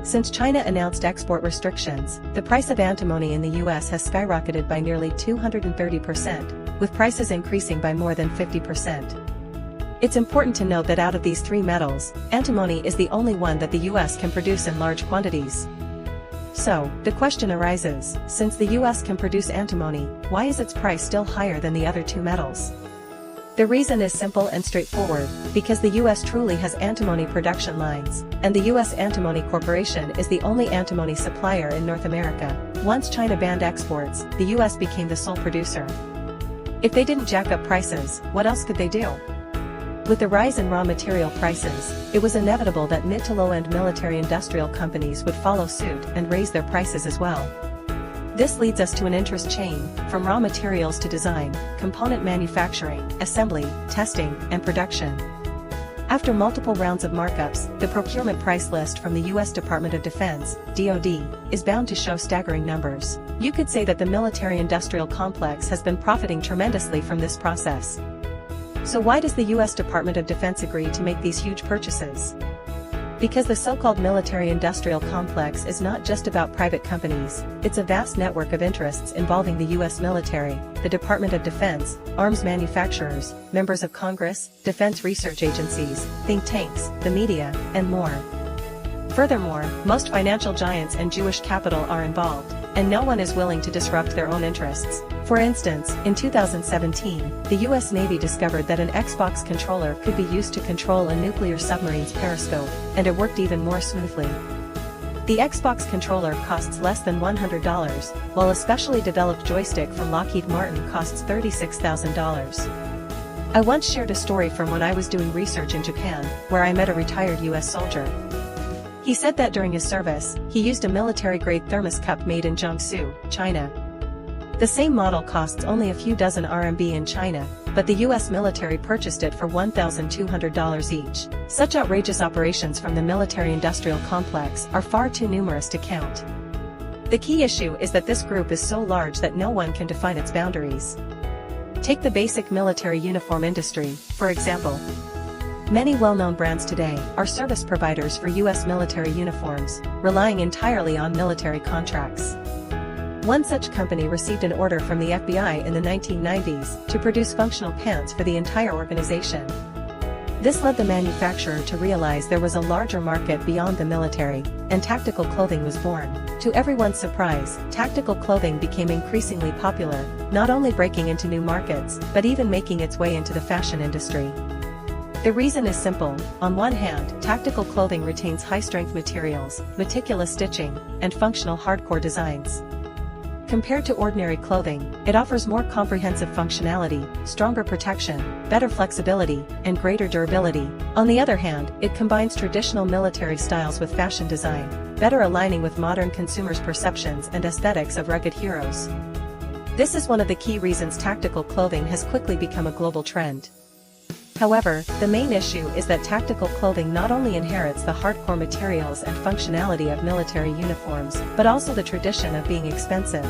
Since China announced export restrictions, the price of antimony in the US has skyrocketed by nearly 230%, with prices increasing by more than 50%. It's important to note that out of these three metals, antimony is the only one that the US can produce in large quantities. So, the question arises, since the US can produce antimony, why is its price still higher than the other two metals? The reason is simple and straightforward, because the US truly has antimony production lines, and the US Antimony Corporation is the only antimony supplier in North America. Once China banned exports, the US became the sole producer. If they didn't jack up prices, what else could they do? With the rise in raw material prices, it was inevitable that mid to low-end military-industrial companies would follow suit and raise their prices as well. This leads us to an interest chain, from raw materials to design, component manufacturing, assembly, testing, and production. After multiple rounds of markups, the procurement price list from the US Department of Defense, DoD, is bound to show staggering numbers. You could say that the military-industrial complex has been profiting tremendously from this process. So why does the US Department of Defense agree to make these huge purchases? Because the so-called military-industrial complex is not just about private companies, it's a vast network of interests involving the US military, the Department of Defense, arms manufacturers, members of Congress, defense research agencies, think tanks, the media, and more. Furthermore, most financial giants and Jewish capital are involved, and no one is willing to disrupt their own interests. For instance, in 2017, the US Navy discovered that an Xbox controller could be used to control a nuclear submarine's periscope, and it worked even more smoothly. The Xbox controller costs less than $100, while a specially developed joystick from Lockheed Martin costs $36,000. I once shared a story from when I was doing research in Japan, where I met a retired US soldier. He said that during his service, he used a military-grade thermos cup made in Jiangsu, China. The same model costs only a few dozen RMB in China, but the US military purchased it for $1,200 each. Such outrageous operations from the military-industrial complex are far too numerous to count. The key issue is that this group is so large that no one can define its boundaries. Take the basic military uniform industry, for example. Many well-known brands today are service providers for US military uniforms, relying entirely on military contracts. One such company received an order from the FBI in the 1990s to produce functional pants for the entire organization. This led the manufacturer to realize there was a larger market beyond the military, and tactical clothing was born. To everyone's surprise, tactical clothing became increasingly popular, not only breaking into new markets, but even making its way into the fashion industry. The reason is simple. On one hand, tactical clothing retains high-strength materials, meticulous stitching, and functional hardcore designs. Compared to ordinary clothing, it offers more comprehensive functionality, stronger protection, better flexibility, and greater durability. On the other hand, it combines traditional military styles with fashion design, better aligning with modern consumers' perceptions and aesthetics of rugged heroes. This is one of the key reasons tactical clothing has quickly become a global trend. However, the main issue is that tactical clothing not only inherits the hardcore materials and functionality of military uniforms, but also the tradition of being expensive.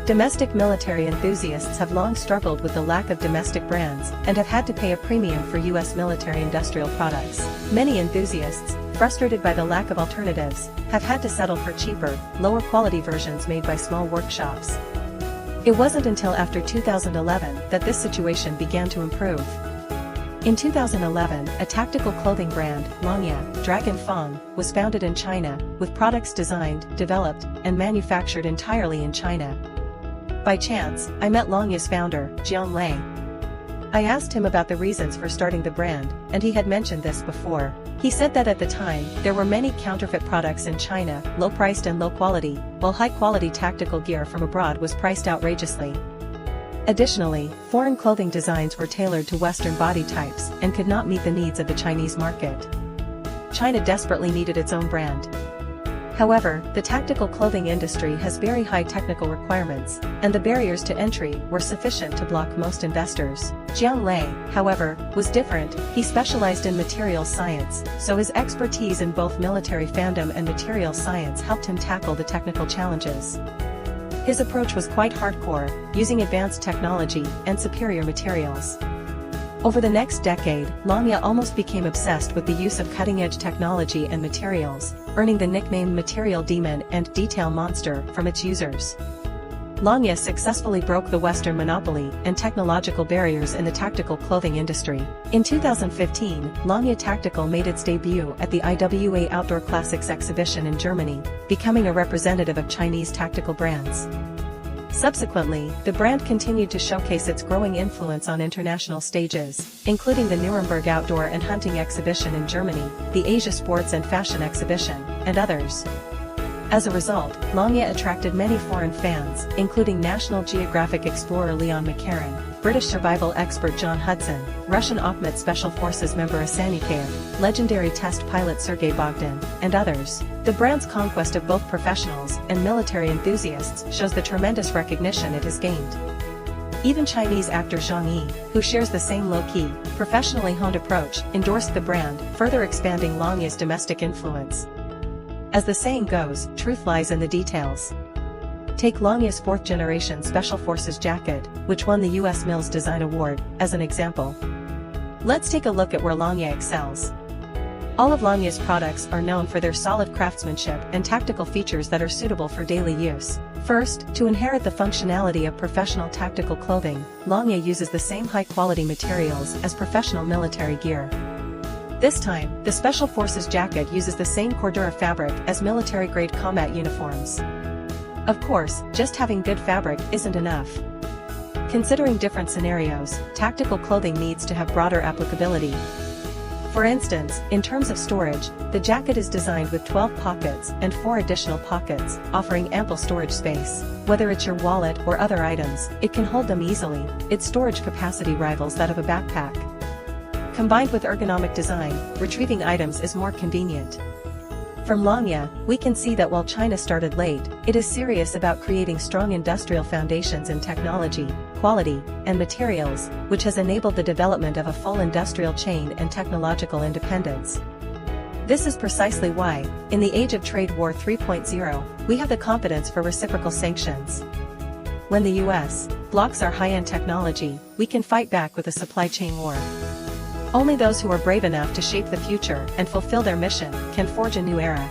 Domestic military enthusiasts have long struggled with the lack of domestic brands, and have had to pay a premium for US military industrial products. Many enthusiasts, frustrated by the lack of alternatives, have had to settle for cheaper, lower-quality versions made by small workshops. It wasn't until after 2011 that this situation began to improve. In 2011, a tactical clothing brand, Longya, Dragon Fong, was founded in China, with products designed, developed, and manufactured entirely in China. By chance, I met Longya's founder, Jiang Lei. I asked him about the reasons for starting the brand, and he had mentioned this before. He said that at the time, there were many counterfeit products in China, low-priced and low-quality, while high-quality tactical gear from abroad was priced outrageously. Additionally, foreign clothing designs were tailored to Western body types and could not meet the needs of the Chinese market. China desperately needed its own brand. However, the tactical clothing industry has very high technical requirements, and the barriers to entry were sufficient to block most investors. Jiang Lei, however, was different. He specialized in materials science, so his expertise in both military fandom and materials science helped him tackle the technical challenges. His approach was quite hardcore, using advanced technology and superior materials. Over the next decade, Longye almost became obsessed with the use of cutting-edge technology and materials, earning the nickname Material Demon and Detail Monster from its users. Longye successfully broke the Western monopoly and technological barriers in the tactical clothing industry. In 2015, Longye Tactical made its debut at the IWA Outdoor Classics exhibition in Germany, becoming a representative of Chinese tactical brands. Subsequently, the brand continued to showcase its growing influence on international stages, including the Nuremberg Outdoor and Hunting Exhibition in Germany, the Asia Sports and Fashion Exhibition, and others. As a result, Longye attracted many foreign fans, including National Geographic explorer Leon McCarran, British survival expert John Hudson, Russian Akhmat Special Forces member Asanikayev, legendary test pilot Sergei Bogdan, and others. The brand's conquest of both professionals and military enthusiasts shows the tremendous recognition it has gained. Even Chinese actor Zhang Yi, who shares the same low-key, professionally honed approach, endorsed the brand, further expanding Longye's domestic influence. As the saying goes, truth lies in the details. Take Longye's 4th generation Special Forces jacket, which won the US Mills Design Award, as an example. Let's take a look at where Longye excels. All of Longye's products are known for their solid craftsmanship and tactical features that are suitable for daily use. First, to inherit the functionality of professional tactical clothing, Longye uses the same high-quality materials as professional military gear. This time, the Special Forces jacket uses the same Cordura fabric as military-grade combat uniforms. Of course, just having good fabric isn't enough. Considering different scenarios, tactical clothing needs to have broader applicability. For instance, in terms of storage, the jacket is designed with 12 pockets and 4 additional pockets, offering ample storage space. Whether it's your wallet or other items, it can hold them easily. Its storage capacity rivals that of a backpack. Combined with ergonomic design, retrieving items is more convenient. From Longye, we can see that while China started late, it is serious about creating strong industrial foundations in technology, quality, and materials, which has enabled the development of a full industrial chain and technological independence. This is precisely why, in the age of Trade War 3.0, we have the competence for reciprocal sanctions. When the US blocks our high-end technology, we can fight back with a supply chain war. Only those who are brave enough to shape the future and fulfill their mission can forge a new era.